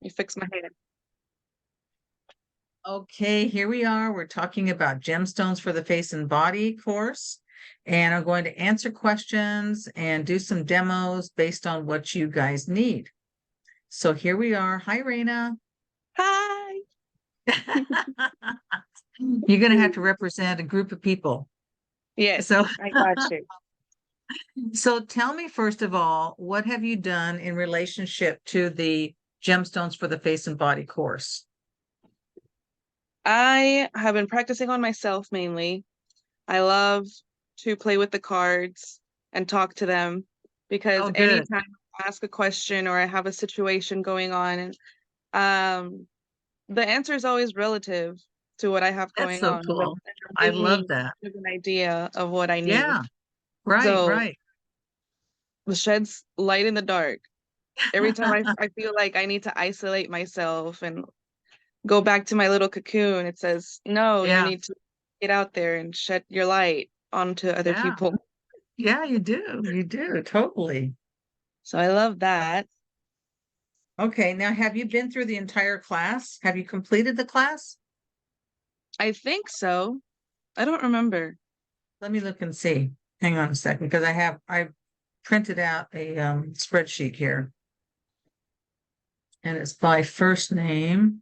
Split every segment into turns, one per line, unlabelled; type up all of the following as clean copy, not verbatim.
You fix my hair.
Okay, here we are. We're talking about gemstones for the face and body course. And I'm going to answer questions and do some demos based on what you guys need. So here we are. Hi, Reyna.
Hi.
You're going to have to represent a group of people.
Yes,
So,
I got you.
so tell me, first of all, what have you done in relationship to the gemstones for the face and body course?
I have been practicing on myself mainly. I love to play with the cards and talk to them because
Oh, good.
anytime I ask a question or I have a situation going on, um, the answer is always relative to what I have
That's
going
so
on. So
cool.
they
I
give me
love that.
an idea of what I need.
Yeah, right,
So
right.
the sheds light in the dark. Every time I feel like I need to isolate myself and go back to my little cocoon, it says, no, you
Yeah,
need to get out there and shed your light onto other
yeah,
people.
yeah, you do. You do, totally.
So I love that.
Okay, now have you been through the entire class? Have you completed the class?
I think so. I don't remember.
Let me look and see. Hang on a second, because I printed out a spreadsheet here, and it's by first name.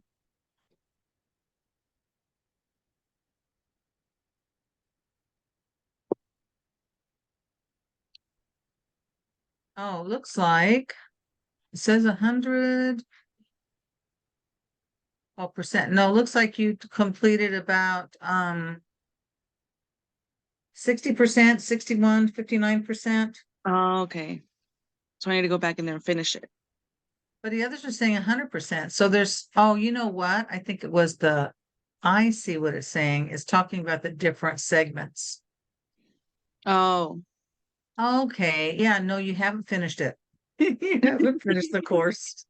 Oh, looks like it says 100. Oh, percent. No, looks like you completed about 60%, 61, 59%.
Oh, okay. So I need to go back in there and finish it.
But the others are saying 100%. So there's, oh, you know what? I think it was I see what it's saying. It's talking about the different segments.
Oh,
Okay. Yeah, no, you haven't finished it. You haven't finished the course.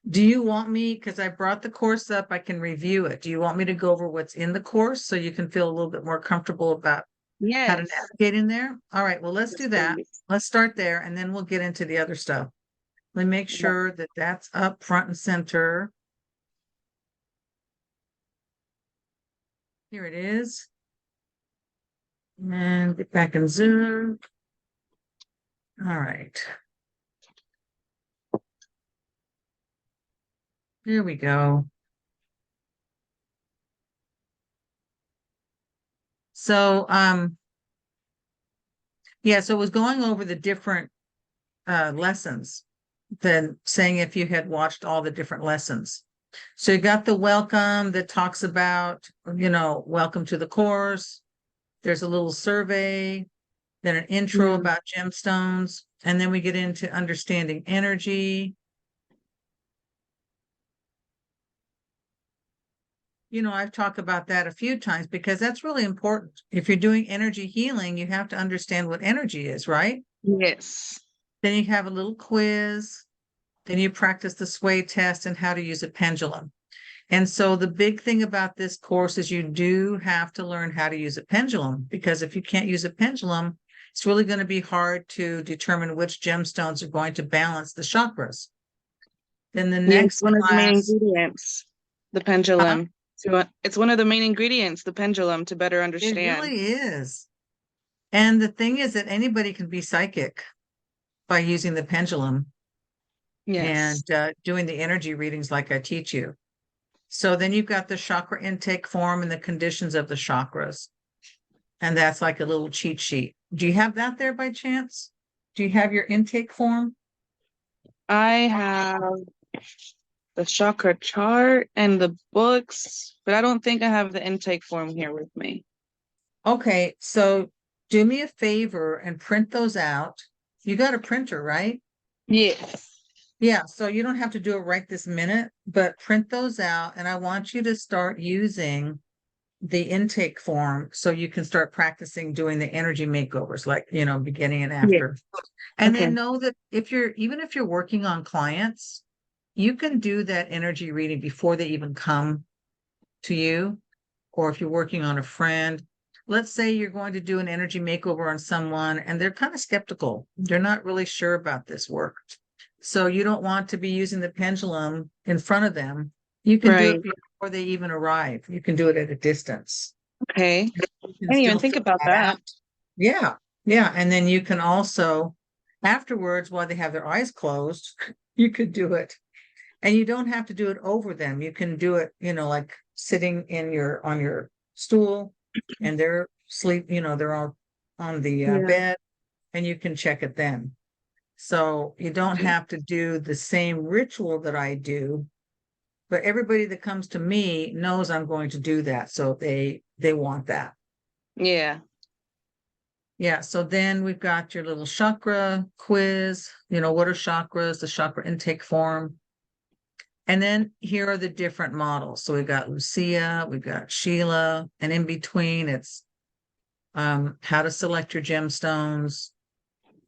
Do you want me, because I brought the course up, I can review it. Do you want me to go over what's in the course so you can feel a little bit more comfortable about how to
yes.
navigate in there? All right, well, let's
Yes,
do that.
please.
Let's start there and then we'll get into the other stuff. Let me make
Yeah.
sure that that's up front and center. Here it is. And get back in Zoom. All right. Here we go. So, yeah, so it was going over the different lessons, then saying if you had watched all the different lessons. So you got the welcome that talks about, welcome to the course. There's a little survey, then an intro
Mm.
about gemstones, and then we get into understanding energy. I've talked about that a few times because that's really important. If you're doing energy healing, you have to understand what energy is, right?
Yes.
Then you have a little quiz. Then you practice the sway test and how to use a pendulum. And so the big thing about this course is you do have to learn how to use a pendulum, because if you can't use a pendulum, it's really going to be hard to determine which gemstones are going to balance the chakras. Then the
Yeah,
next
it's one of the main
class,
ingredients, the pendulum. So it's one of the main ingredients, the pendulum, to better
it
understand.
really is. And the thing is that anybody can be psychic by using the pendulum
Yes.
and doing the energy readings like I teach you. So then you've got the chakra intake form and the conditions of the chakras. And that's like a little cheat sheet. Do you have that there by chance? Do you have your intake form?
I have the chakra chart and the books, but I don't think I have the intake form here with me.
Okay, so do me a favor and print those out. You got a printer, right?
Yes.
Yeah, so you don't have to do it right this minute, but print those out. And I want you to start using the intake form so you can start practicing doing the energy makeovers, like, beginning and
Yes.
after. And
Okay.
then know that even if you're working on clients, you can do that energy reading before they even come to you. Or if you're working on a friend, let's say you're going to do an energy makeover on someone and they're kind of skeptical. They're not really sure about this work. So you don't want to be using the pendulum in front of them. You can do
Right.
it before they even arrive. You can do it at a distance.
Okay.
You
I
can
didn't even
still
think
feel
about
that
that.
out. Yeah. Yeah. And then you can also, afterwards, while they have their eyes closed, you could do it. And you don't have to do it over them. You can do it, like sitting on your stool and they're they're all on the
Yeah.
bed, and you can check it then. So you don't have to do the same ritual that I do, but everybody that comes to me knows I'm going to do that. So they want that.
Yeah.
Yeah. So then we've got your little chakra quiz. What are chakras? The chakra intake form. And then here are the different models. So we've got Lucia, we've got Sheila, and in between it's how to select your gemstones,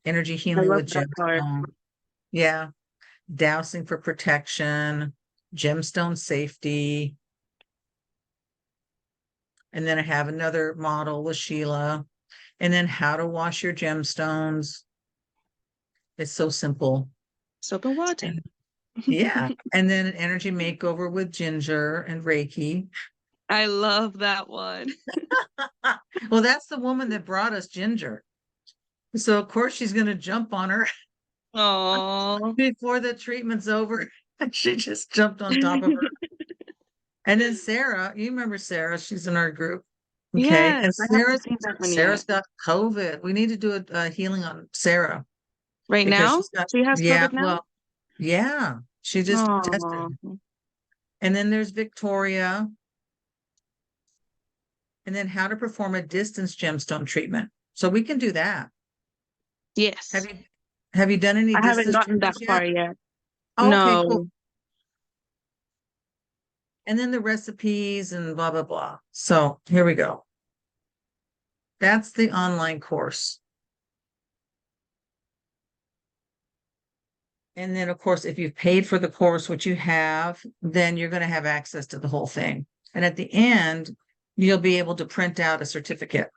energy
I
healing
love
with
that card.
gemstone. Yeah. Dowsing for protection, gemstone safety. And then I have another model with Sheila. And then how to wash your gemstones. It's so simple.
Soap and water.
And yeah. And then an energy makeover with Ginger and Reiki.
I love that one.
Well, that's the woman that brought us Ginger. So of course she's going to jump on her
Oh.
before the treatment's over. She just jumped on top of her. And then Sarah, you remember Sarah? She's in our group. Okay.
Yes,
And
I haven't seen that one
Sarah's
yet.
got COVID. We need to do a healing on Sarah
Right
because
now?
she's got,
She has
yeah,
COVID now?
well, yeah, she just
Oh,
tested. And then there's Victoria. And then how to perform a distance gemstone treatment. So we can do that. Have
yes.
you have you done any
I haven't
distance
gotten that
treatments
far
yet?
yet.
Oh, okay, cool.
No.
And then the recipes and blah, blah, blah. So here we go. That's the online course. And then, of course, if you've paid for the course, which you have, then you're going to have access to the whole thing. And at the end, you'll be able to print out a certificate.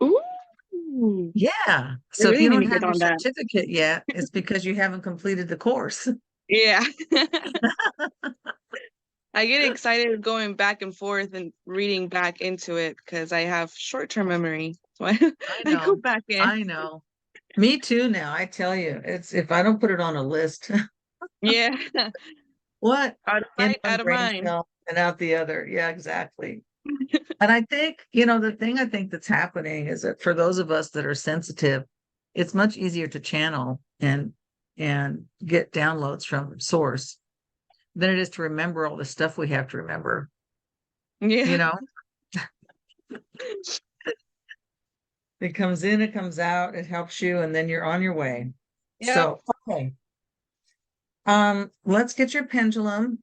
Ooh.
Yeah.
I
So if
really
you
need
don't
to get
have your
on that.
certificate yet, it's because you haven't completed the course.
Yeah. I get excited going back and forth and reading back into it because I have short-term memory. So I,
I
I go
know.
back in.
I know. Me too now. I tell you, it's if I don't put it on a list,
Yeah.
what?
Out of
In
sight,
one
out of
brain
mind.
cell and out the other. Yeah, exactly. And I think, the thing I think that's happening is that for those of us that are sensitive, it's much easier to channel and get downloads from source than it is to remember all the stuff we have to remember. You
Yeah.
know, it comes in, it comes out, it helps you, and then you're on your way.
Yep.
So, okay. Let's get your pendulum.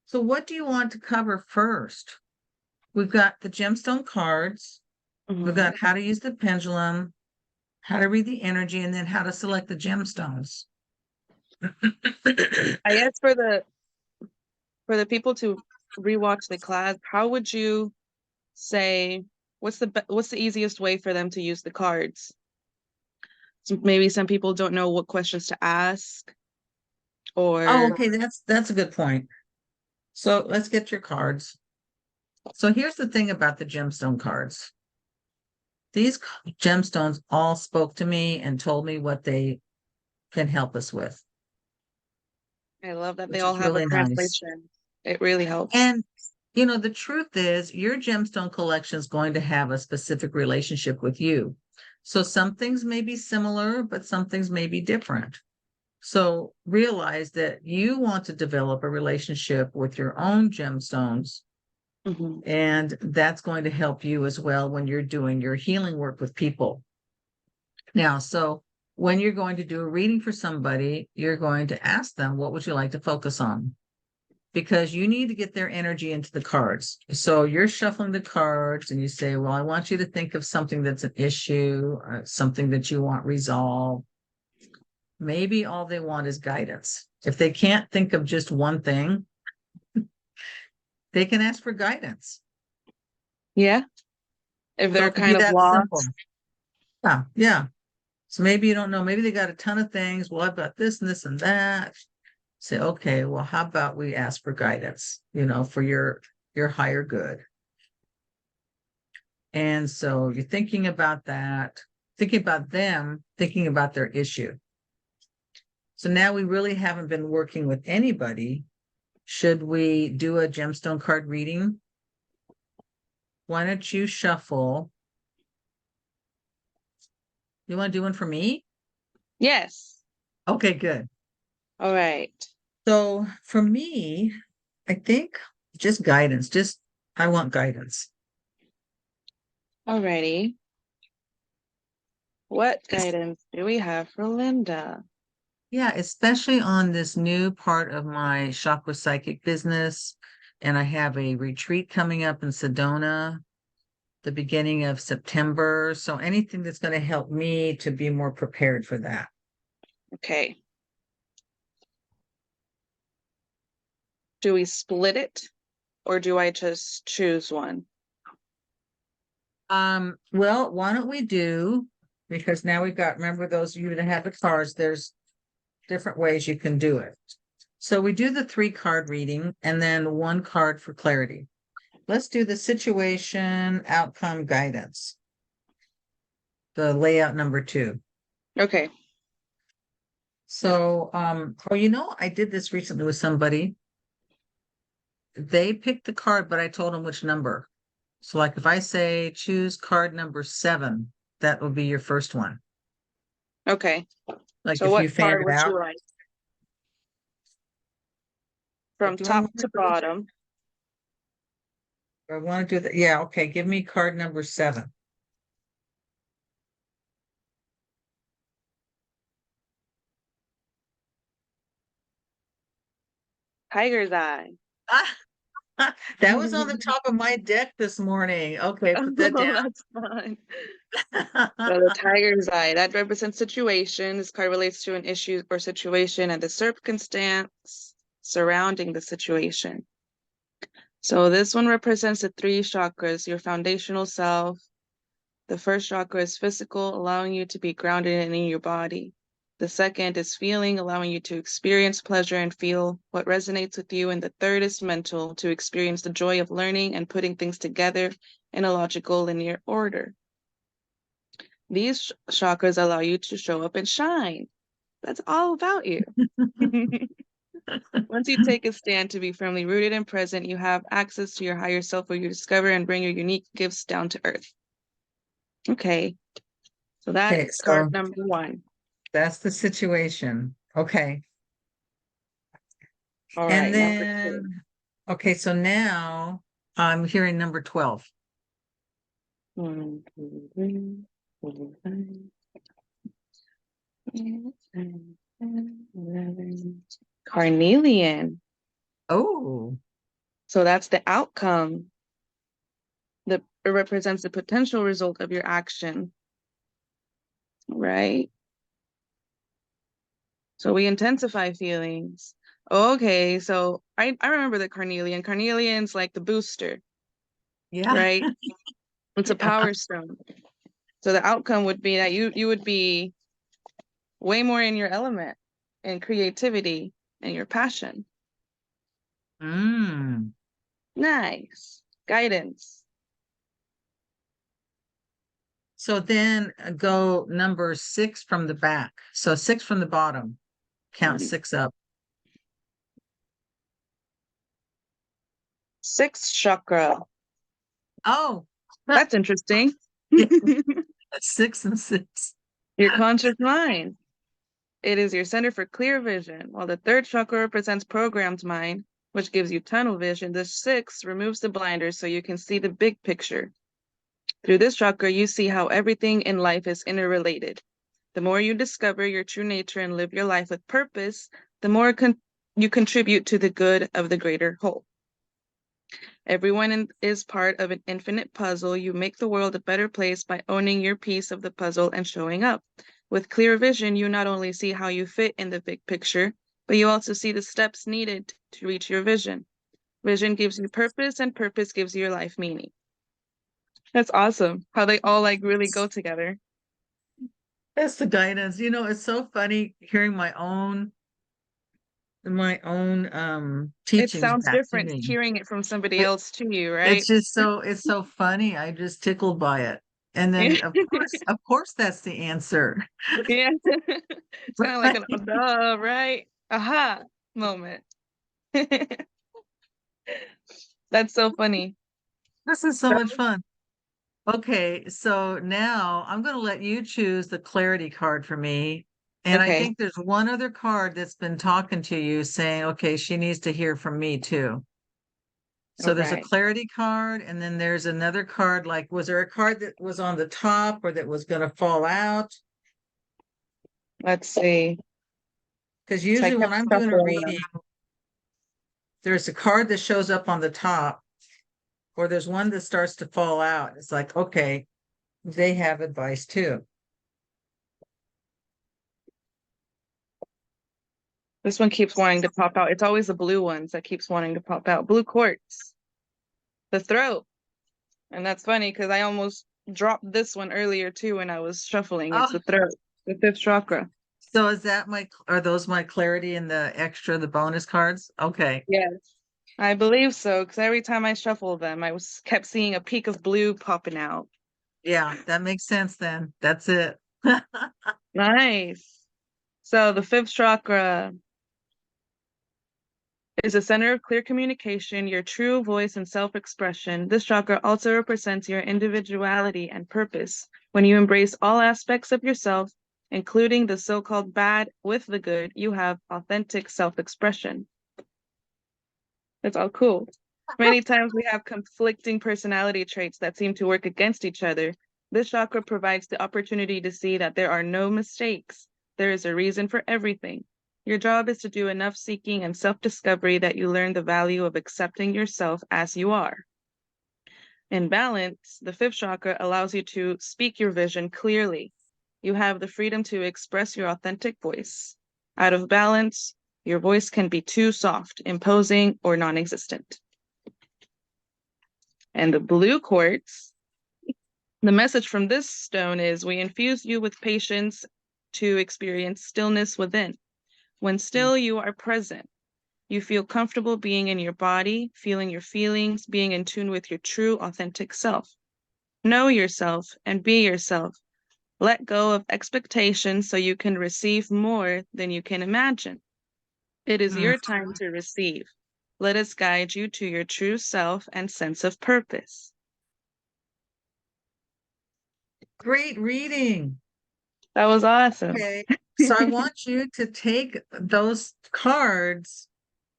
So what do you want to cover first? We've got the gemstone cards. We've
Mhm.
got how to use the pendulum, how to read the energy, and then how to select the gemstones.
I guess for the people to rewatch the class, how would you say what's the easiest way for them to use the cards? So maybe some people don't know what questions to ask,
Oh,
or
okay, that's a good point. So let's get your cards. So here's the thing about the gemstone cards. These gemstones all spoke to me and told me what they can help us with,
I love that they
which
all
is
have a
really nice.
translation. It really helps.
And the truth is your gemstone collection is going to have a specific relationship with you. So some things may be similar, but some things may be different. So realize that you want to develop a relationship with your own gemstones,
Mhm.
and that's going to help you as well when you're doing your healing work with people. Now, so when you're going to do a reading for somebody, you're going to ask them, what would you like to focus on? Because you need to get their energy into the cards. So you're shuffling the cards and you say, well, I want you to think of something that's an issue, something that you want resolved. Maybe all they want is guidance. If they can't think of just one thing, they can ask for guidance.
Yeah. If
So
they're
it could be
kind of
that simple.
lost.
Yeah, yeah. So maybe you don't know, maybe they got a ton of things. Well, I've got this and this and that. Say, okay, well, how about we ask for guidance, for your higher good. And so you're thinking about that, thinking about them, thinking about their issue. So now we really haven't been working with anybody. Should we do a gemstone card reading? Why don't you shuffle? You want to do one for me?
Yes.
Okay, good.
All right.
So for me, I think just guidance. I want guidance.
Alrighty. What guidance do we have for Linda?
Yeah, especially on this new part of my chakra psychic business. And I have a retreat coming up in Sedona, the beginning of September. So anything that's going to help me to be more prepared for that.
Okay. Do we split it or do I just choose one?
Well, why don't we do, because now we've got, remember those of you that have the cards, there's different ways you can do it. So we do the 3-card reading and then 1 card for clarity. Let's do the situation outcome guidance. The layout number 2.
Okay.
So, I did this recently with somebody. They picked the card, but I told them which number. So like if I say choose card number 7, that will be your first one.
Okay.
Like
So
if
what
you fan
card
it
would
out.
you like? From
Do I
top
want
to
to do-
bottom.
I want to do that. Yeah, okay. Give me card number 7.
Tiger's Eye.
That was on the top of my deck this morning. Okay, put that
Oh,
down.
that's fine. So the tiger's eye, that represents situation. This card relates to an issue or situation and the circumstance surrounding the situation. So this one represents the 3 chakras, your foundational self. The first chakra is physical, allowing you to be grounded in your body. The second is feeling, allowing you to experience pleasure and feel what resonates with you. And the third is mental, to experience the joy of learning and putting things together in a logical, linear order. These chakras allow you to show up and shine. That's all about you. Once you take a stand to be firmly rooted and present, you have access to your higher self where you discover and bring your unique gifts down to earth. Okay, so that's card number 1.
That's the situation. Okay.
All
And
right, number 2.
then, okay, so now I'm hearing number 12.
1, 2, 3, 4, 5, 6, 7, 11. Carnelian.
Oh,
So that's the outcome. It represents the potential result of your action. Right? So we intensify feelings. Okay, so I remember the carnelian. Carnelian's like the booster,
yeah.
right? It's a
Yeah.
power stone. So the outcome would be that you would be way more in your element and creativity and your passion.
Mm.
Nice. Guidance.
So then go number 6 from the back. So 6 from the bottom. Count 6 up.
6th chakra.
Oh,
That's interesting.
that's 6 and 6.
Your conscious mind. It is your center for clear vision, while the 3rd chakra represents programmed mind, which gives you tunnel vision. The 6th removes the blinders so you can see the big picture. Through this chakra, you see how everything in life is interrelated. The more you discover your true nature and live your life with purpose, the more you contribute to the good of the greater whole. Everyone is part of an infinite puzzle. You make the world a better place by owning your piece of the puzzle and showing up. With clear vision, you not only see how you fit in the big picture, but you also see the steps needed to reach your vision. Vision gives you purpose, and purpose gives your life meaning. That's awesome. How they all like really go together.
That's the guidance. It's so funny hearing my own
It
teachings
sounds
back to
different
me.
hearing it from somebody
It,
else to you, right?
it's so funny. I'm just tickled by it. And then of course that's the answer.
Yeah. It's kind of like an
Right?
duh, right? Aha moment. That's so funny.
This is so
That
much fun. Okay, so now I'm going to let you choose the clarity card for me. And I
okay.
think there's one other card that's been talking to you saying, okay, she needs to hear from me too.
All
So there's a
right.
clarity card, and then there's another card. Like, was there a card that was on the top or that was going to fall out?
Let's see.
Because
So I
usually when
kept
I'm doing a
shuffling
reading,
them.
there's a card that shows up on the top, or there's one that starts to fall out. It's like, okay, they have advice too.
This one keeps wanting to pop out. It's always the blue ones that keeps wanting to pop out. Blue quartz, the throat. And that's funny because I almost dropped this one earlier too when I was shuffling. It's
Oh,
the throat, the fifth chakra.
so are those my clarity and the bonus cards? Okay.
Yes. I believe so, because every time I shuffle them, I was kept seeing a peak of blue popping out.
Yeah, that makes sense then. That's it.
Nice. So the fifth chakra is a center of clear communication, your true voice and self-expression. This chakra also represents your individuality and purpose. When you embrace all aspects of yourself, including the so-called bad with the good, you have authentic self-expression. That's all cool. Many times we have conflicting personality traits that seem to work against each other. This chakra provides the opportunity to see that there are no mistakes. There is a reason for everything. Your job is to do enough seeking and self-discovery that you learn the value of accepting yourself as you are. In balance, the fifth chakra allows you to speak your vision clearly. You have the freedom to express your authentic voice. Out of balance, your voice can be too soft, imposing, or non-existent. And the blue quartz, the message from this stone is we infuse you with patience to experience stillness within. When still, you are present. You feel comfortable being in your body, feeling your feelings, being in tune with your true, authentic self. Know yourself and be yourself. Let go of expectations so you can receive more than you can imagine. It is
Mm,
your time to receive. Let us guide you to your true self and sense of purpose.
great reading.
That was awesome.
Okay. So I want you to take those cards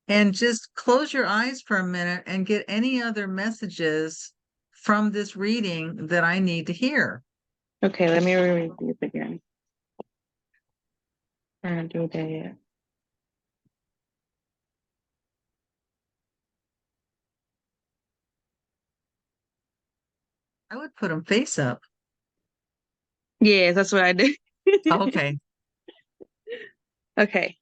and just close your eyes for a minute and get any other messages from this reading that I need to hear.
Okay, let me reread these again. And do the
I would put them face up.
yeah, that's what I did.
Okay.
Okay.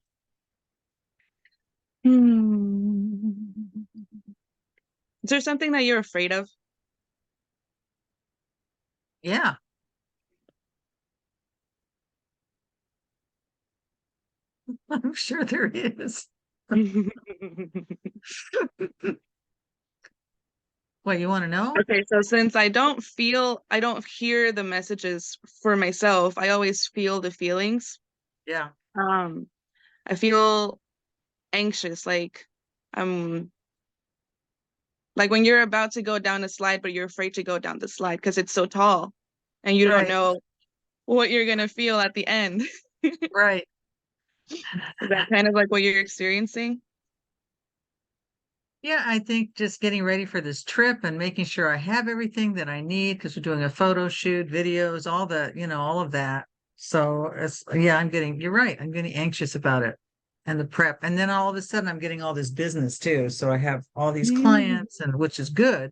Hmm. Is there something that you're afraid of?
Yeah. I'm sure there is. What, you want to know?
Okay, so since I don't hear the messages for myself, I always feel the feelings.
Yeah.
Um, I feel anxious, um, like when you're about to go down a slide, but you're afraid to go down the slide because it's so tall and you don't
Right.
know what you're gonna feel at the end.
Right.
Is that kind of like what you're experiencing?
Yeah, I think just getting ready for this trip and making sure I have everything that I need because we're doing a photo shoot, videos, all of that. So yeah, you're right. I'm getting anxious about it and the prep. And then all of a sudden I'm getting all this business too. So I have all these
Mm.
clients and which is good.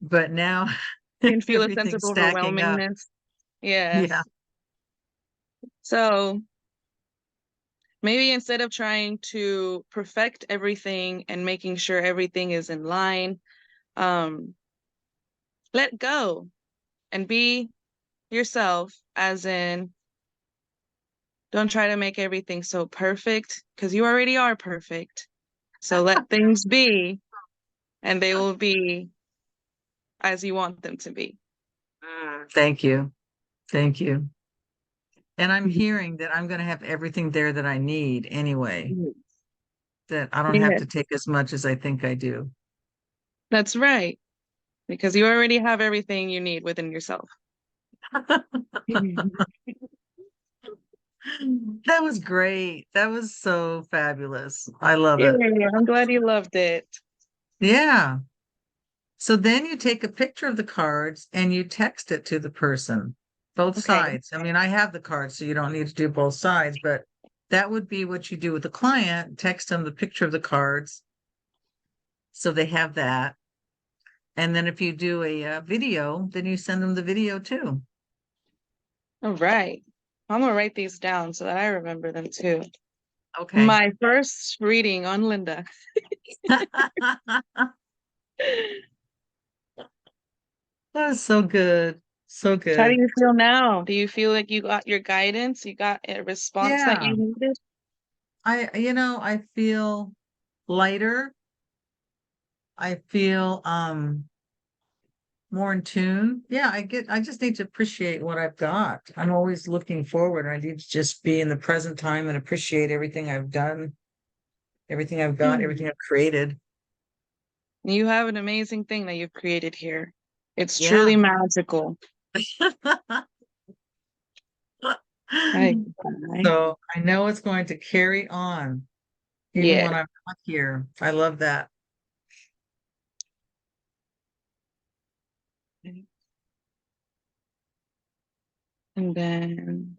But now
You can feel a sense of
everything's stacking up.
overwhelmingness.
Yeah.
Yes. So maybe instead of trying to perfect everything and making sure everything is in line, um, let go and be yourself, as in, don't try to make everything so perfect because you already are perfect. So let things be, and they will be as you want them to be.
Thank you. Thank you. And I'm
Mhm.
hearing that I'm going to have everything there that I need anyway, that I don't have
Yeah,
to take as much as I think I do.
that's right. Because you already have everything you need within yourself.
That was great. That was so fabulous. I love
Yeah,
it.
I'm glad you loved it.
Yeah. So then you take a picture of the cards and you text it to the person, both
Okay.
sides. I mean, I have the cards, so you don't need to do both sides, but that would be what you do with the client. Text them the picture of the cards so they have that. And then if you do a video, then you send them the video too.
All right. I'm gonna write these down so that I remember them too.
Okay.
My first reading on Linda.
That was so good. So
How do
good.
you feel now? Do you feel like you got your guidance? You got a response that
Yeah.
you needed?
I feel lighter. I feel more in tune. Yeah, I just need to appreciate what I've got. I'm always looking forward. I need to just be in the present time and appreciate everything I've done, everything I've got,
Hmm.
everything I've created.
You have an amazing thing that you've created here. It's
Yeah.
truly magical. I,
So I know it's going to carry on even
yeah.
when I'm not here. I love that.
And then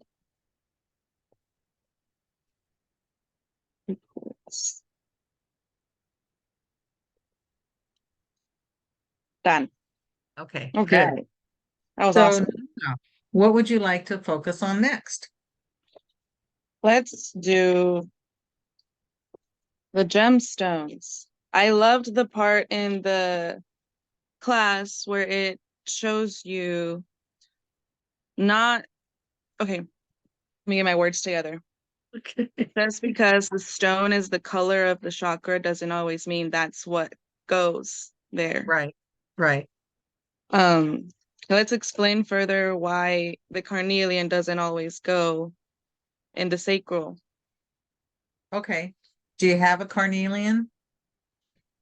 it's done.
Okay, good.
Okay. That was
So
awesome.
now, what would you like to focus on next?
Let's do the gemstones. I loved the part in the class where it shows you not, okay, let me get my words together.
Okay.
Just because the stone is the color of the chakra doesn't always mean that's what goes there.
Right, right.
Um, let's explain further why the carnelian doesn't always go in the sacral.
Okay. Do you have a carnelian?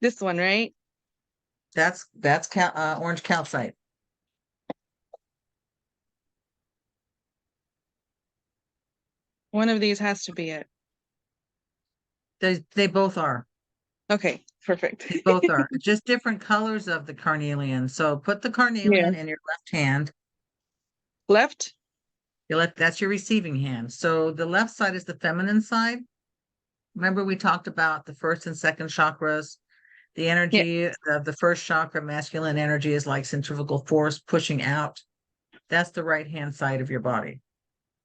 This one, right?
That's orange calcite.
One of these has to be it.
They both are.
Okay, perfect.
They both are. Just different colors of the carnelian. So put the
Yeah.
carnelian in your left hand.
Left?
That's your receiving hand. So the left side is the feminine side. Remember we talked about the first and second chakras. The
Yeah.
energy of the first chakra, masculine energy, is like centrifugal force pushing out. That's the right hand side of your body.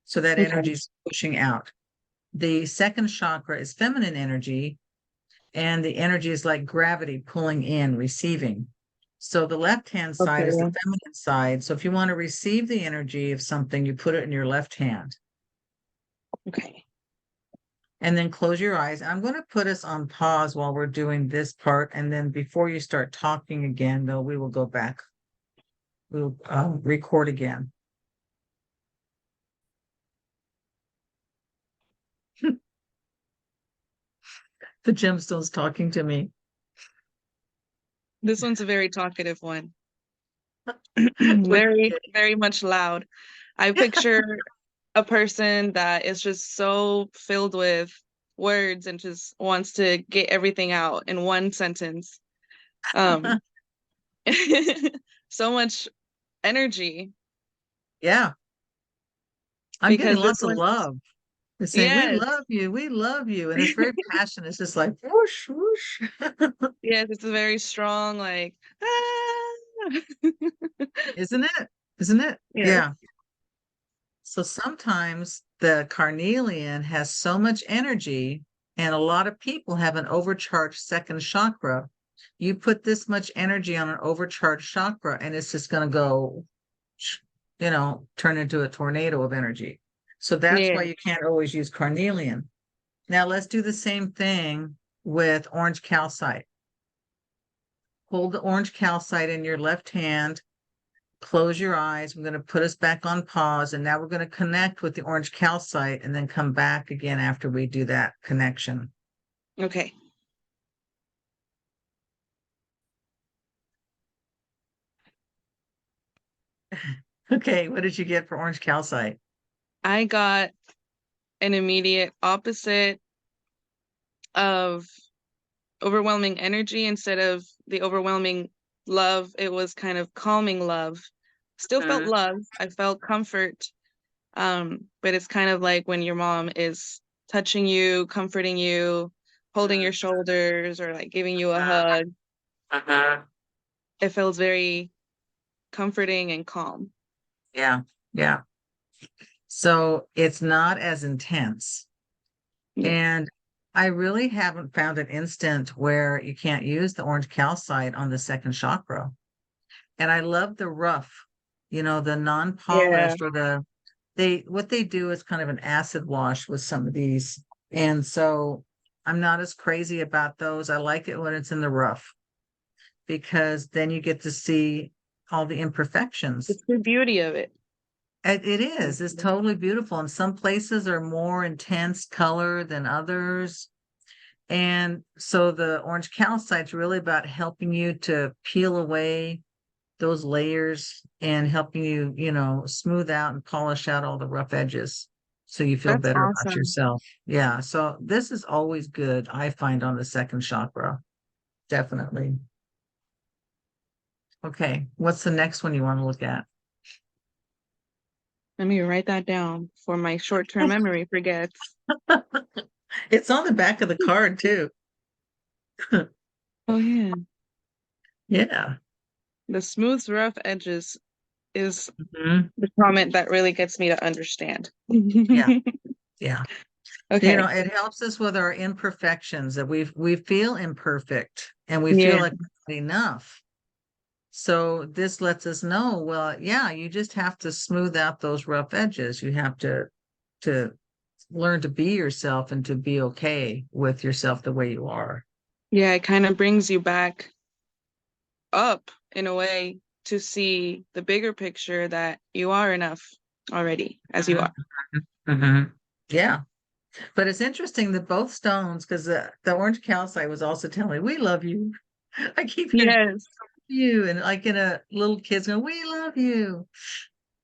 So that
Okay.
energy is pushing out. The second chakra is feminine energy, and the energy is like gravity pulling in, receiving. So the left hand side is the
Okay.
feminine side. So if you want to receive the energy of something, you put it in your left hand.
Okay.
And then close your eyes. I'm going to put us on pause while we're doing this part. And then before you start talking again, though, we will go back. We'll record again. The gemstone's talking to me.
This one's a very talkative one.
What
Very, very much loud. I picture a person that is just so filled with words and just wants to get everything out in one sentence. Um, so much energy
Yeah, I'm getting
because this
lots of
one,
love. They're saying, we
yes,
love you. We love you. And it's very passionate. It's just like whoosh, whoosh.
yes, it's a very strong, like, ah.
Isn't it? Isn't it?
Yes,
Yeah. So sometimes the carnelian has so much energy, and a lot of people have an overcharged second chakra. You put this much energy on an overcharged chakra, and it's just going to go. turn into a tornado of energy. So that's
Yeah.
why you can't always use carnelian. Now let's do the same thing with orange calcite. Hold the orange calcite in your left hand, close your eyes. I'm going to put us back on pause, and now we're going to connect with the orange calcite and then come back again after we do that connection.
Okay.
Okay, what did you get for orange calcite?
I got an immediate opposite of overwhelming energy. Instead of the overwhelming love, it was kind of calming love. Still felt
Mhm.
love. I felt comfort. But it's kind of like when your mom is touching you, comforting you, holding your shoulders, or like giving you a hug. It feels very comforting and calm.
Yeah, yeah. So it's not as intense.
Yeah.
And I really haven't found an instant where you can't use the orange calcite on the second chakra. And I love the rough, the
Yeah.
non-polished, or what they do is kind of an acid wash with some of these. And so I'm not as crazy about those. I like it when it's in the rough because then you get to see all the imperfections.
It's the beauty of it.
It is. It's totally beautiful. And some places are more intense color than others. And so the orange calcite's really about helping you to peel away those layers and helping you, smooth out and polish out all the rough edges so you feel
That's
better about
awesome.
yourself. Yeah. So this is always good, I find, on the second chakra. Definitely. Okay. What's the next one you want to look at?
Let me write that down for my short-term memory forgets.
It's on the back of the card too.
Oh yeah.
Yeah.
The smooth, rough edges is
Mhm.
the comment that really gets me to understand.
Yeah. Yeah.
Okay.
It helps us with our imperfections, that we feel imperfect and we feel
Yeah.
like we're not enough. So this lets us know, well, yeah, you just have to smooth out those rough edges. You have to learn to be yourself and to be okay with yourself the way you are.
Yeah, it kind of brings you back up in a way to see the bigger picture that you are enough already as you
Mhm,
are.
mhm. Yeah. But it's interesting that both stones, because the orange calcite was also telling me, we love you. I keep hearing
Yes.
you, and like in a little kid's going, we love you.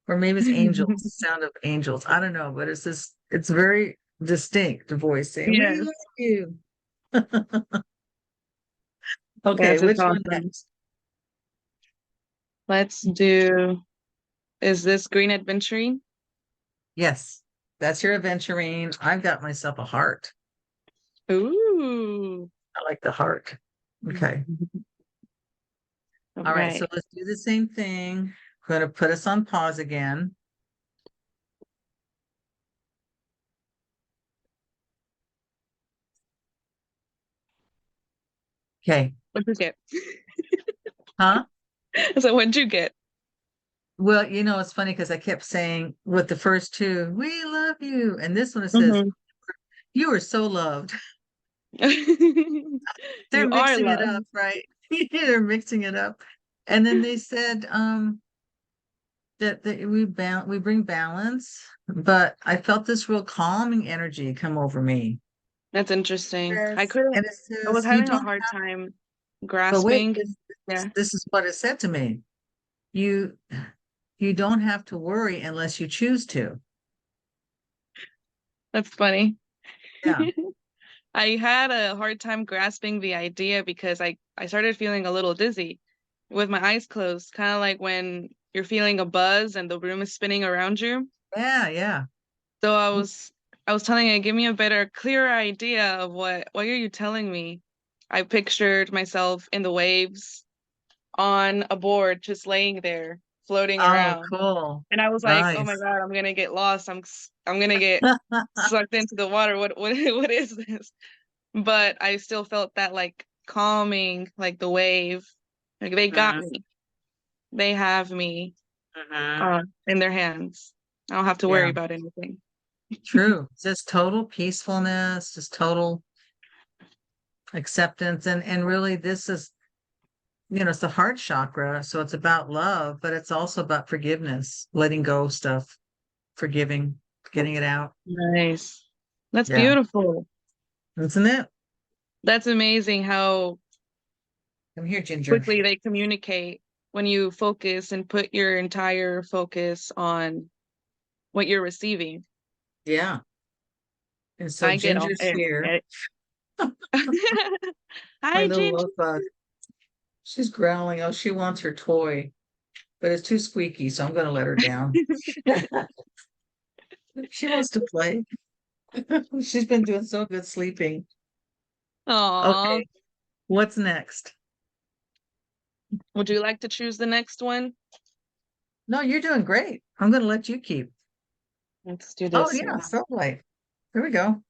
Or maybe it's angels, the sound of angels. I don't know, but it's very distinct voice saying, we
Yes.
love you. Okay,
Yes, it's
which one
awesome.
next?
Let's do, is this green adventuring?
Yes, that's your aventurine. I've got myself a heart.
Ooh.
I like the heart. Okay.
All
All right, so
right.
let's do the same thing. I'm going to put us on pause again. Okay.
What'd you get?
Huh?
So what'd you get?
Well, it's funny because I kept saying with the first two, we love you. And this one it says,
Mhm.
you are so loved. They're
You are
mixing it
love.
up, right? They're mixing it up. And then they said that we bring balance, but I felt this real calming energy come over me.
That's interesting. I
Yes.
couldn't,
And it
I was
says you
having a
don't
hard
have,
time
but wait,
grasping.
this,
Yeah,
this is what it said to me. You you don't have to worry unless you choose to.
that's funny.
Yeah.
I had a hard time grasping the idea because I started feeling a little dizzy with my eyes closed, kind of like when you're feeling a buzz and the room is spinning around you.
Yeah, yeah.
So I was telling it, give me a better, clearer idea of what are you telling me? I pictured myself in the waves on a board, just laying there, floating
Oh,
around.
cool.
And I was like, oh my
Nice.
God, I'm gonna get lost. I'm gonna get sucked into the water. What is this? But I still felt that like calming, like the wave. Like they got
Mhm.
me. They have me. in their hands. I don't have to worry
Yeah,
about anything.
true. Just total peacefulness, just total acceptance. And really this is, it's the heart chakra. So it's about love, but it's also about forgiveness, letting go of stuff, forgiving, getting it out.
Nice. That's
Yeah.
beautiful.
Isn't it?
That's amazing how
Come here, Ginger.
quickly they communicate when you focus and put your entire focus on what you're receiving.
Yeah. And so
I get all
Ginger's here, my
Hi,
little
Ginger.
love bug. She's growling. Oh, she wants her toy, but it's too squeaky, so I'm going to let her down. She wants to play. She's been doing so good sleeping.
Aw.
Okay, what's next?
Would you like to choose the next one?
No, you're doing great. I'm going to let you keep.
Let's do
Oh,
this
yeah,
one.
soul light. Here we go.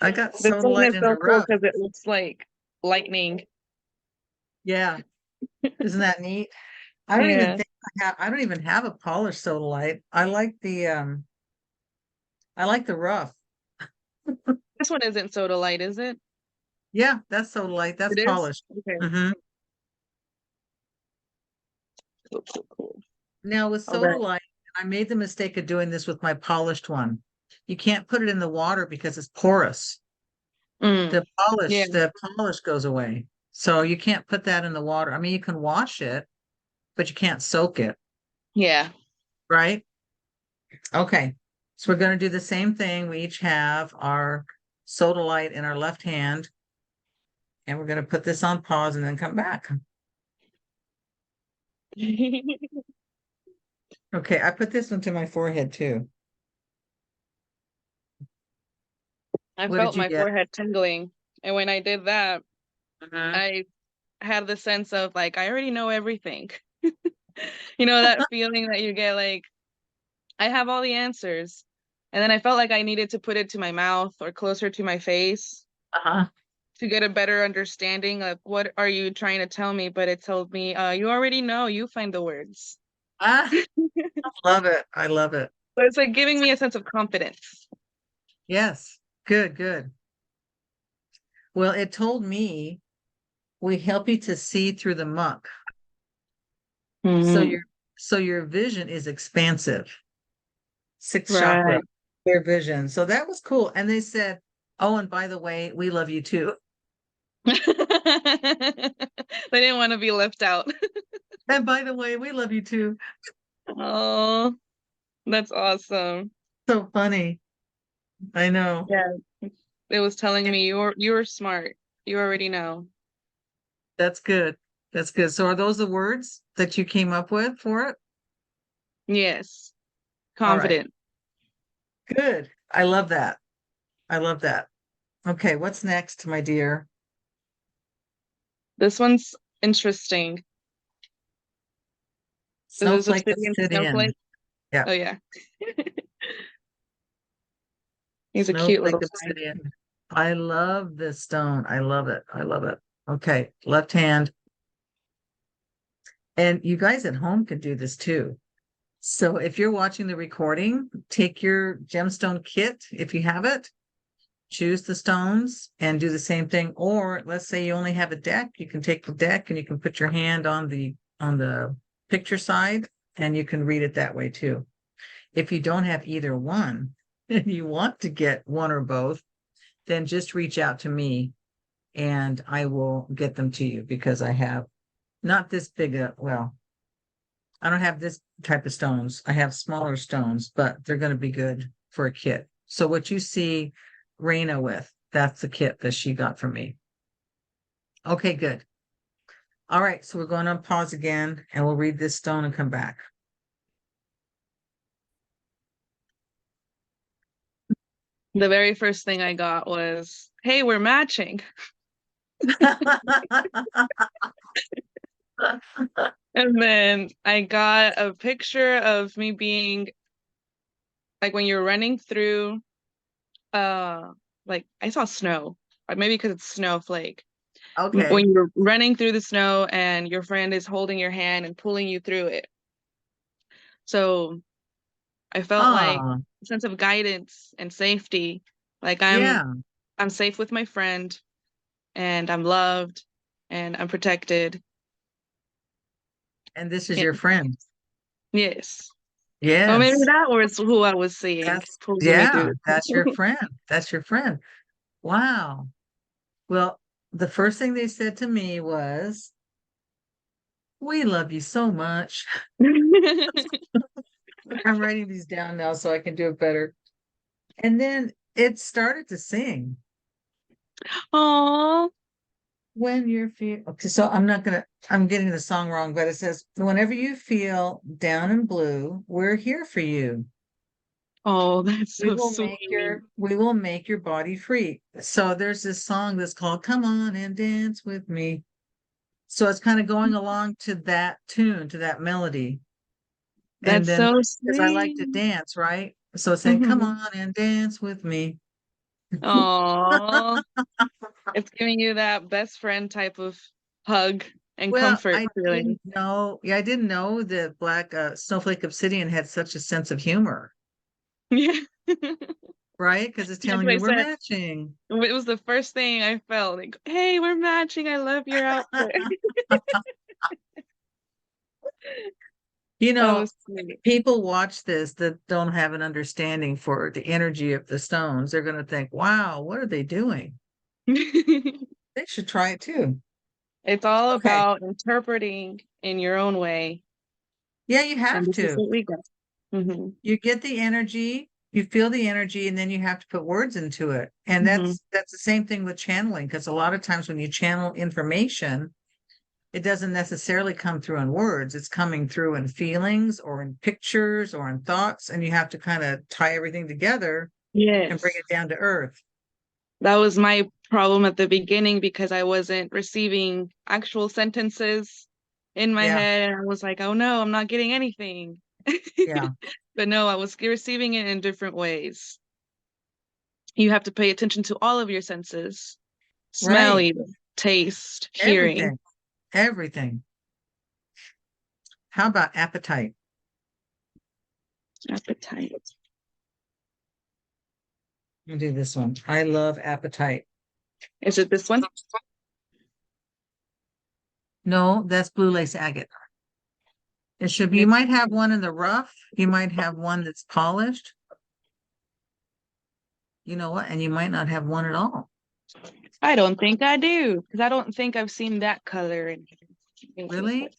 I got
This
soda
one
light
is
in a
so cool
rough.
because it looks like lightning.
Yeah, isn't that neat? I don't even
Yeah.
think I don't even have a polished soda light. I like the rough.
This one isn't soda light, is it?
Yeah, that's soda light. That's
It is?
polished.
Okay.
Hmm.
Cool, cool, cool.
Now with
All
soda
right.
light, I made the mistake of doing this with my polished one. You can't put it in the water because it's porous.
Mm.
The
Yeah.
polish goes away. So you can't put that in the water. I mean, you can wash it, but you can't soak it,
Yeah.
right? Okay. So we're going to do the same thing. We each have our soda light in our left hand, and we're going to put this on pause and then come back. Okay, I put this one to my forehead too.
I
What did
felt
you
my
get?
forehead tingling. And when I did that,
Mhm.
I had the sense of like, I already know everything. You know, that feeling that you get like, I have all the answers. And then I felt like I needed to put it to my mouth or closer to my face
Uh-huh.
to get a better understanding of what are you trying to tell me. But it told me, you already know, you find the words.
Ah, love it. I love it.
So it's like giving me a sense of confidence.
Yes. Good, good. Well, it told me we help you to see through the muck. So
Mhm.
your vision is expansive. Sixth chakra,
Right.
clear vision. So that was cool. And they said, "Oh, and by the way, we love you too."
They didn't want to be left out.
And by the way, we love you too.
Oh, that's awesome.
So funny. I know.
Yeah. It was telling me you're smart. You already know.
That's good. That's good. So are those the words that you came up with for it?
Yes.
All right.
Confident.
Good. I love that. I love that. Okay, what's next, my dear?
This one's interesting. Is this
Snowflake to
obsidian
sit in.
snowflake?
Yeah.
Oh yeah. He's a cute
Snowflake
little guy.
obsidian. I love this stone. I love it. I love it. Okay, left hand. And you guys at home can do this too. So if you're watching the recording, take your gemstone kit if you have it, choose the stones and do the same thing. Or let's say you only have a deck, you can take the deck and you can put your hand on the picture side and you can read it that way too. If you don't have either one and you want to get one or both, then just reach out to me and I will get them to you because I have not this big well, I don't have this type of stones. I have smaller stones, but they're going to be good for a kit. So what you see Reyna with, that's the kit that she got from me. Okay, good. All right, so we're going to pause again and we'll read this stone and come back.
The very first thing I got was, "Hey, we're matching." And then I got a picture of me being like when you're running through like I saw snow. Or maybe because it's snowflake.
Okay.
When you're running through the snow and your friend is holding your hand and pulling you through it. So I felt like
Ah,
a sense of guidance and safety. Like
yeah.
I'm safe with my friend and I'm loved and I'm protected.
And this is
Yeah.
your friend.
Yes. Well, maybe
Yes.
that was who I was seeing,
That's,
pulling me
yeah,
through.
that's your friend. That's your friend. Wow. Well, the first thing they said to me was, "We love you so much." I'm writing these down now so I can do it better. And then it started to sing.
Aw.
When you're feel okay, so I'm getting the song wrong, but it says, "Whenever you feel down and blue, we're here for you.
Oh, that's so sweet.
We will make your body free." So there's this song that's called "Come On and Dance with Me." So it's kind of going along to that tune, to that melody. And
That's
then
so
because I like to
sweet.
dance, right? So it's saying, "Come
Hmm.
on and dance with me."
Aw. It's giving you that best friend type of hug and
Well,
comfort feeling.
I didn't know that Black Snowflake Obsidian had such a sense of humor,
Yeah.
right? Because it's
That's
telling
what I
you we're
said.
matching.
It was the first thing I felt like, hey, we're matching. I love your outfit.
You
That
know,
was sweet.
people watch this that don't have an understanding for the energy of the stones. They're going to think, wow, what are they doing? They should try it too.
It's all
Okay.
about interpreting in your own way.
Yeah, you
And
have
this is
to.
what we got. Hmm.
You get the energy, you feel the energy, and then you have to put words into it. And
Hmm.
that's the same thing with channeling, because a lot of times when you channel information, it doesn't necessarily come through in words. It's coming through in feelings or in pictures or in thoughts, and you have to kind of tie everything together and bring
Yes.
it down to earth.
That was my problem at the beginning because I wasn't receiving actual sentences in my
Yeah,
head. And I was like, oh no, I'm not getting anything.
yeah,
But no, I was receiving it in different ways. You have to pay attention to all of your senses: smell,
right.
even, taste, hearing.
Everything, everything. How about appetite?
Appetite.
I'll do this one. I love appetite.
Is it this one?
No, that's blue lace agate. It should be, you
This-
might have one in the rough, you might have one that's polished. You know what? And you might not have one at all.
I don't think I do, because I don't think I've seen that color in here. Let me look
Really?
at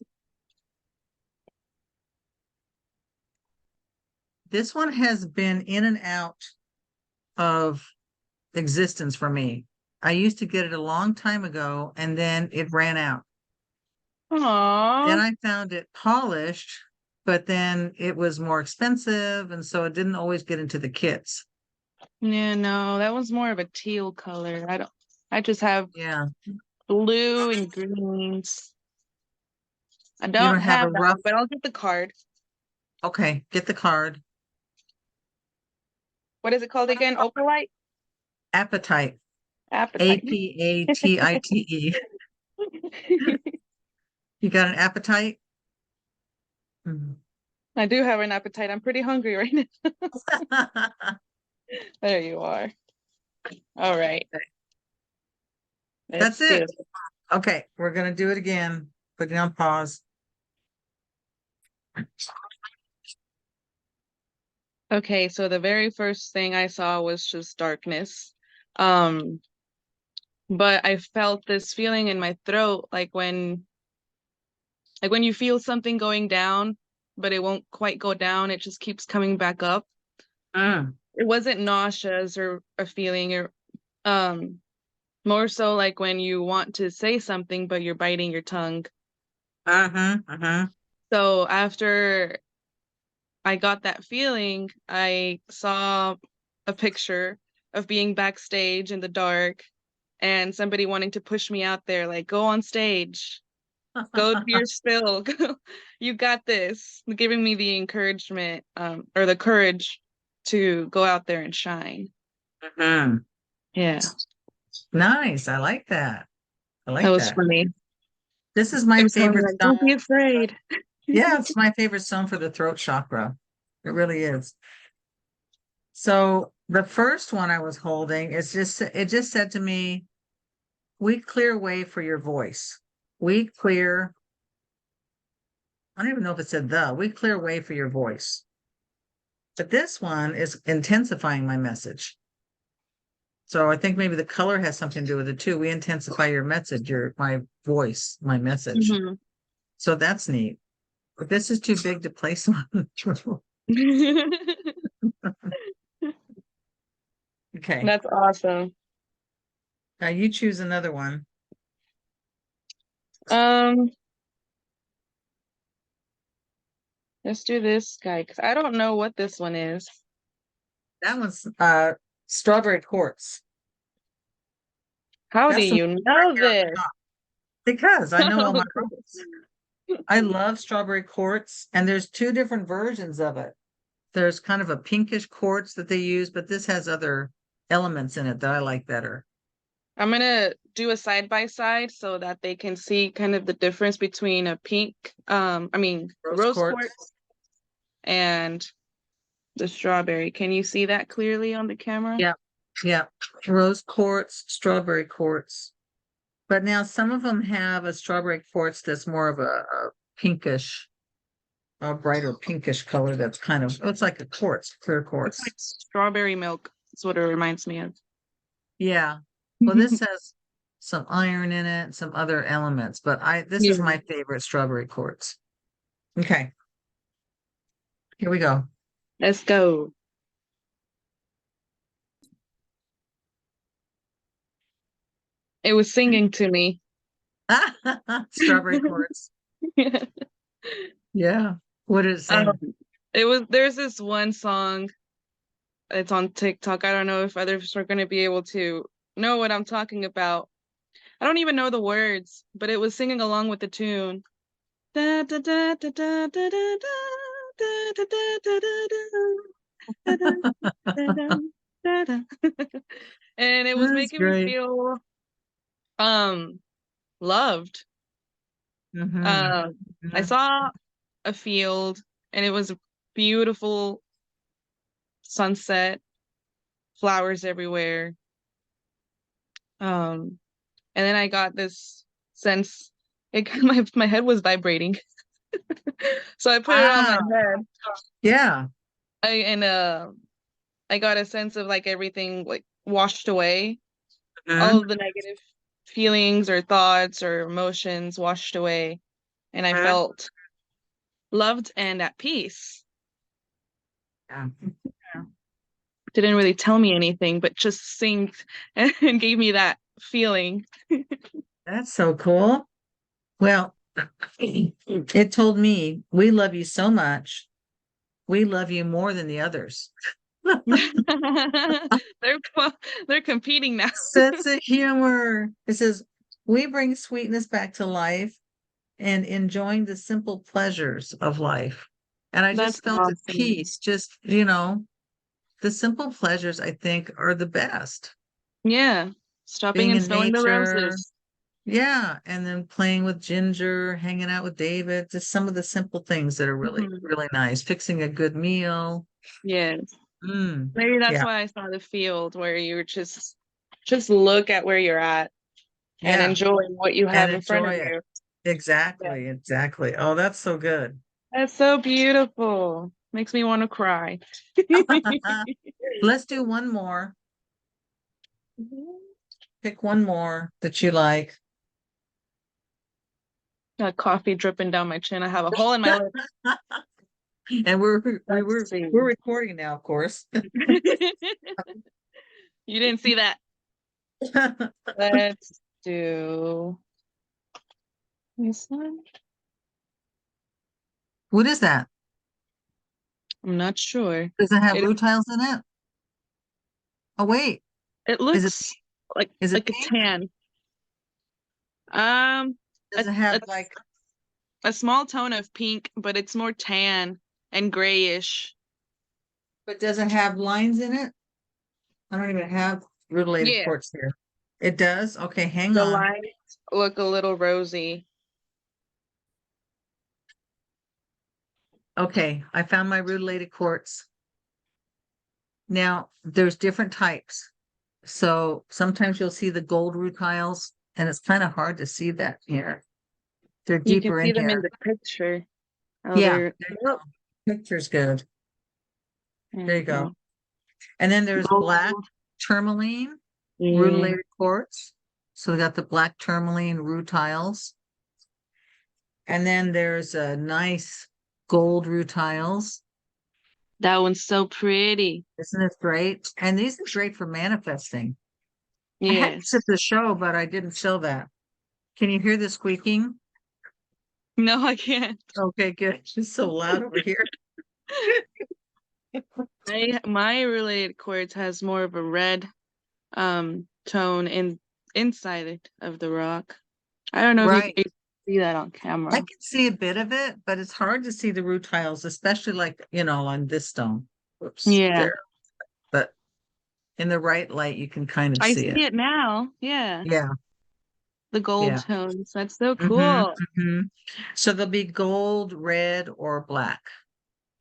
This one has been in and out of existence for me. I used to get it a long time ago and then it ran out.
it. Aw.
Then I found it polished, but then it was more expensive. And so it didn't always get into the kits.
Yeah, no, that was more of a teal color. I just have
Yeah.
blue and greens. I
You don't
don't
have a
have that
rough.
one, but I'll get the card.
Okay. Get the card.
What is it called again? Opalite?
Appetite.
Appetite.
Apatite. You got an appetite? Mhm.
I do have an appetite. I'm pretty hungry right now. There you are. All right.
That's
Let's do
it.
it.
Okay. We're going to do it again. Put it on pause.
Okay, so the very first thing I saw was just darkness. Um, but I felt this feeling in my throat, like when you feel something going down, but it won't quite go down, it just keeps coming back up.
Mm.
It wasn't nauseous or a feeling or um more so like when you want to say something but you're biting your tongue.
Uh-huh. Uh-huh.
So after I got that feeling, I saw a picture of being backstage in the dark and somebody wanting to push me out there, like, go on stage, go do your spill, go, you got this, giving me the encouragement, or the courage to go out there and shine.
Mhm.
Yeah,
Nice. I like that. I
that
like
was
that.
funny.
This is
It
my
was telling me
favorite
like, don't be
stone.
afraid.
Yeah, it's my favorite stone for the throat chakra. It really is. So the first one I was holding it just said to me, we clear way for your voice. We clear, I don't even know if it said we clear way for your voice. But this one is intensifying my message. So I think maybe the color has something to do with it too. We intensify your message, my voice, my message.
Mhm.
So that's neat. But this is too big to place on the throat. Okay.
That's awesome.
Now you choose another one.
Um, let's do this guy because I don't know what this one is.
That one's strawberry quartz.
How do
That's the
you
one right
know
there at the
this?
top. Because I know all my roots. I love strawberry quartz, and there's two different versions of it. There's kind of a pinkish quartz that they use, but this has other elements in it that I like better.
I'm gonna do a side by side so that they can see kind of the difference between a pink, I mean,
Rose
rose
quartz.
quartz and the strawberry. Can you see that clearly on the camera?
Yeah. Yeah. Rose quartz, strawberry quartz. But now some of them have a strawberry quartz that's more of a pinkish, a brighter pinkish color that's kind of, it's like a quartz, clear
It's like
quartz.
strawberry milk. That's what it reminds me of.
Yeah. Well, this has some iron in it, some other elements, but this is
Yeah.
my favorite strawberry quartz. Okay, here we go.
Let's go. It was singing to me.
Strawberry quartz. Yeah. What did it
Um,
sing?
there's this one song. It's on TikTok. I don't know if others are going to be able to know what I'm talking about. I don't even know the words, but it was singing along with the tune. Da, da, da, da, da, da, da, da, da, da, da, da, da, da, da, da, da. And it was
That's
making me
great.
feel um loved.
Mm-hmm.
Um, I saw a field and it was a beautiful sunset, flowers everywhere. Um, and then I got this sense my head was vibrating. So I put it on my
Wow.
head.
Yeah.
I got a sense of like everything like washed away, all
Mhm.
of the negative feelings or thoughts or emotions washed away, and I felt loved and at peace.
Yeah.
Didn't really tell me anything, but just synced and gave me that feeling.
That's so cool. Well, it told me, we love you so much. We love you more than the others.
they're they're competing now.
Sense of humor. It says, we bring sweetness back to life and enjoying the simple pleasures of life. And I
That's
just felt at
awesome.
peace. Just, the simple pleasures I think are the best.
Yeah, stopping
Being
and
in
smelling the
nature.
roses.
Yeah. And then playing with Ginger, hanging out with David, just some of the simple things that are really,
Mhm.
really nice. Fixing a good meal.
Yes.
Mm,
Maybe that's
yeah.
why I saw the field where you just look at where you're at and
Yeah.
enjoy what you
And
have in front of
enjoy it.
you. Yeah.
Exactly. Exactly. Oh, that's so good.
That's so beautiful. Makes me want to cry.
Let's do one more. Pick one more that you like.
Got coffee dripping down my chin. I have a hole in my lip.
And
Let's see.
we're recording now, of course.
You didn't see that. Let's do this one.
What is that?
I'm not sure.
Does it have
It
rutiles in it? Oh, wait.
it
Is it
looks like
is it
like a
pink?
tan. Um,
Does
a,
it have
a
like,
a small tone of pink, but it's more tan and grayish.
but does it have lines in it? I don't even have rutilated
Yeah,
quartz here. It does? Okay, hang
the
on.
lines look a little rosy.
Okay, I found my rutilated quartz. Now, there's different types. So sometimes you'll see the gold rutiles, and it's kind of hard to see that here. They're
You can
deeper
see
in
them in
here.
the picture. Oh,
Yeah,
they're,
there you
oh,
go. Picture's good.
there
There
you
you go.
go.
And then there's black
Gold.
tourmaline,
Yeah.
rutilated quartz. So we got the black tourmaline rutiles. And then there's a nice gold rutiles.
That one's so pretty.
Isn't it great? And these are great for manifesting. I had this at
Yes.
the show, but I didn't show that. Can you hear the squeaking?
No, I can't.
Okay, good. It's just so loud over here.
My related quartz has more of a red tone inside of the rock. I don't know if
Right.
you can see that on
I
camera.
can see a bit of it, but it's hard to see the rutiles, especially like, on this stone. Whoops,
Yeah.
there. But in the right light, you can kind of
I
see it.
see it now. Yeah.
Yeah,
The gold
yeah.
tones. That's so
hmm
cool.
hmm So there'll be gold, red, or black,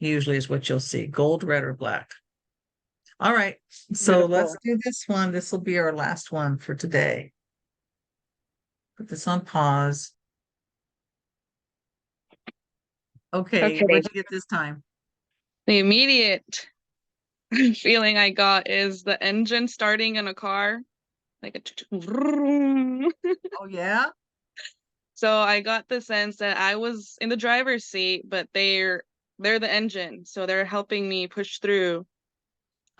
usually is what you'll see. Gold, red, or black. All right. So let's
Beautiful.
do this one. This will be our last one for today. Put this on pause. Okay,
Okay.
what'd you get this time?
The immediate feeling I got is the engine starting in a car, like a vroom.
Oh, yeah?
So I got the sense that I was in the driver's seat, but they're the engine, so they're helping me push through.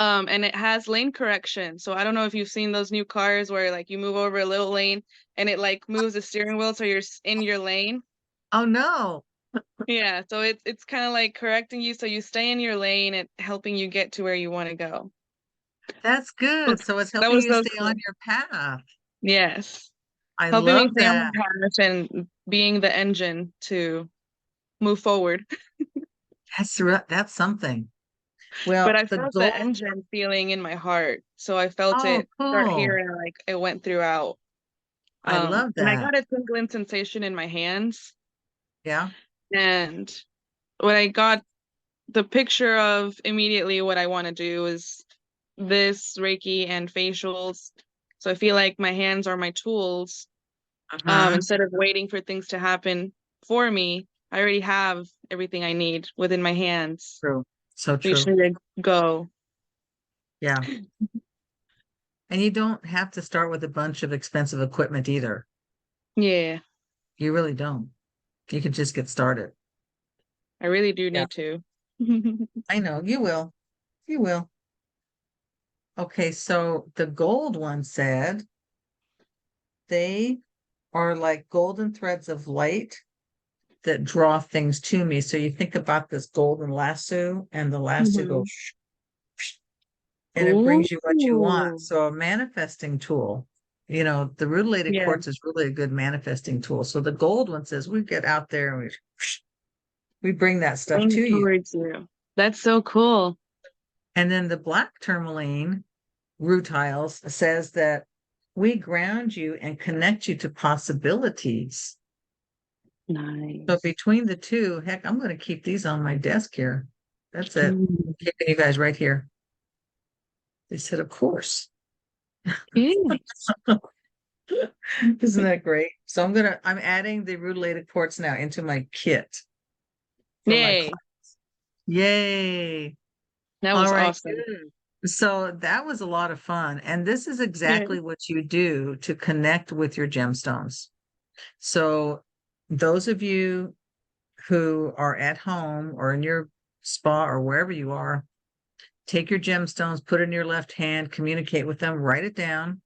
And it has lane correction. So I don't know if you've seen those new cars where like you move over a little lane and it like moves the steering wheel so you're in your lane.
Oh, no.
Yeah, so it's kind of like correcting you so you stay in your lane and helping you get to where you want to go.
That's good. So it's
That
helping
was
you
so
stay on
cool.
your path.
Yes.
I
Helping me
love
stay on my
that.
path and being the engine to move forward.
That's something.
But
Well,
I
the
felt the
gold.
engine feeling in my heart. So I felt
Oh,
it start here
cool.
and like it went throughout.
I love
And I
that.
got a tingling sensation in my hands.
Yeah.
And when I got the picture of immediately what I want to do is this Reiki and facials. So I feel like my hands are my tools.
Uh-huh.
Instead of waiting for things to happen for me, I already have everything I need within my hands.
True. So
We just
true.
need to go.
Yeah. And you don't have to start with a bunch of expensive equipment either.
Yeah,
You really don't. You can just get started.
I really do
Yeah.
need to.
I know. You will. You will. Okay. So the gold one said they are like golden threads of light that draw things to me. So you think about this golden lasso, and the lasso
Mhm.
goes and it
Ooh,
brings you what you want. So a manifesting tool, the rutilated
yeah,
quartz is really a good manifesting tool. So the gold one says we get out there and we bring that stuff
bring
to
it
you.
towards you. That's so cool.
And then the black tourmaline rutiles says that we ground you and connect you to possibilities. So
Nice.
between the two, heck, I'm going to keep these on my desk here. That's it.
Mm.
Keeping you guys right here. They said, of course.
Yeah.
Isn't that great? So I'm adding the rutilated quartz now into my kit for my class.
Yay.
Yay.
That
All
was
right,
awesome.
good. So that was a lot of fun. And this is
Yeah.
exactly what you do to connect with your gemstones. So those of you who are at home or in your spa or wherever you are, take your gemstones, put it in your left hand, communicate with them, write it down.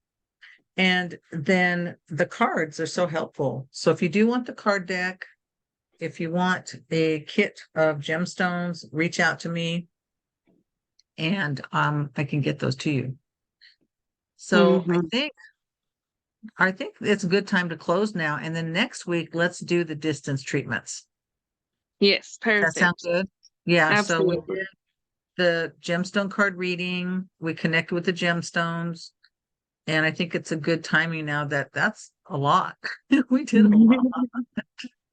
And then the cards are so helpful. So if you do want the card deck, if you want a kit of gemstones, reach out to me and I can get those to you. So I
Hmm.
think I think it's a good time to close now. And then next week, let's do the distance treatments.
Yes,
That sound
perfect.
good? Yeah. So we
Absolutely.
did the gemstone card reading. We connected with the gemstones. And I think it's a good timing now that that's a lot. We did a lot.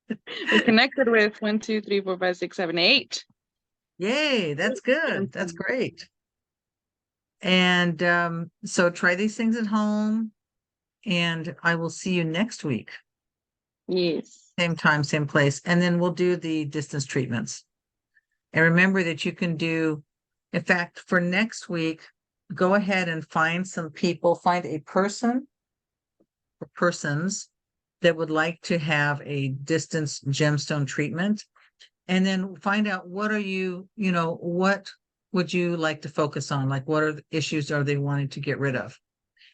We connected with 1, 2, 3, 4, 5, 6, 7, 8.
Yay, that's good. That's great. And so try these things at home, and I will see you next week.
Yes.
Same time, same place. And then we'll do the distance treatments. And remember that you can do, in fact, for next week, go ahead and find some people, find a person or persons that would like to have a distance gemstone treatment. And then find out what are you, what would you like to focus on? Like, what are the issues are they wanting to get rid of?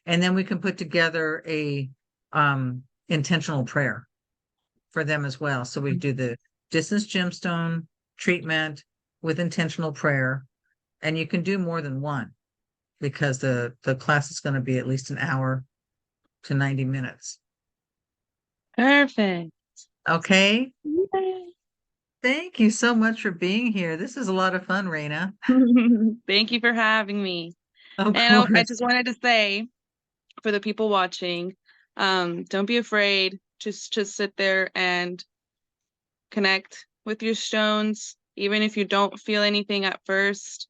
And then we can put together a intentional prayer for them as well. So we do the distance gemstone treatment with intentional prayer, and you can do more than one because the class is going to be at least an hour to 90 minutes.
Perfect.
Okay.
Yay.
Thank you so much for being here. This is a lot of fun, Reyna.
Thank you for having me.
Of
And I
course.
just wanted to say for the people watching, don't be afraid. Just sit there and connect with your stones. Even if you don't feel anything at first,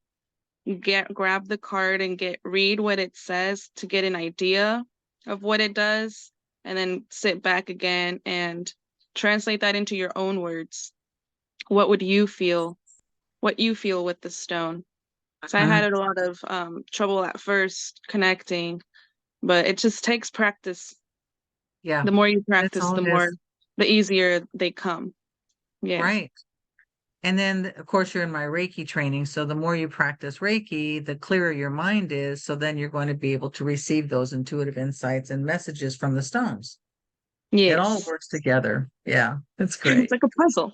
grab the card and read what it says to get an idea of what it does, and then sit back again and translate that into your own words. What would you feel? What you feel with the stone? So I had a lot of trouble at first connecting, but it just takes practice.
Yeah,
The more you
that's
practice,
all it is.
the easier they come. Yeah.
Right. And then, of course, you're in my Reiki training. So the more you practice Reiki, the clearer your mind is. So then you're going to be able to receive those intuitive insights and messages from the stones. It all
Yes.
works together. Yeah, that's
It's
great.
like a puzzle.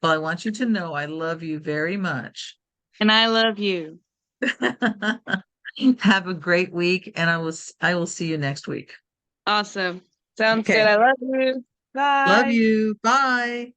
Well, I want you to know I love you very much.
And I love you.
Have a great week, and I will see you next week.
Awesome. Sounds good.
Okay.
I love you.
Love
Bye.
you. Bye.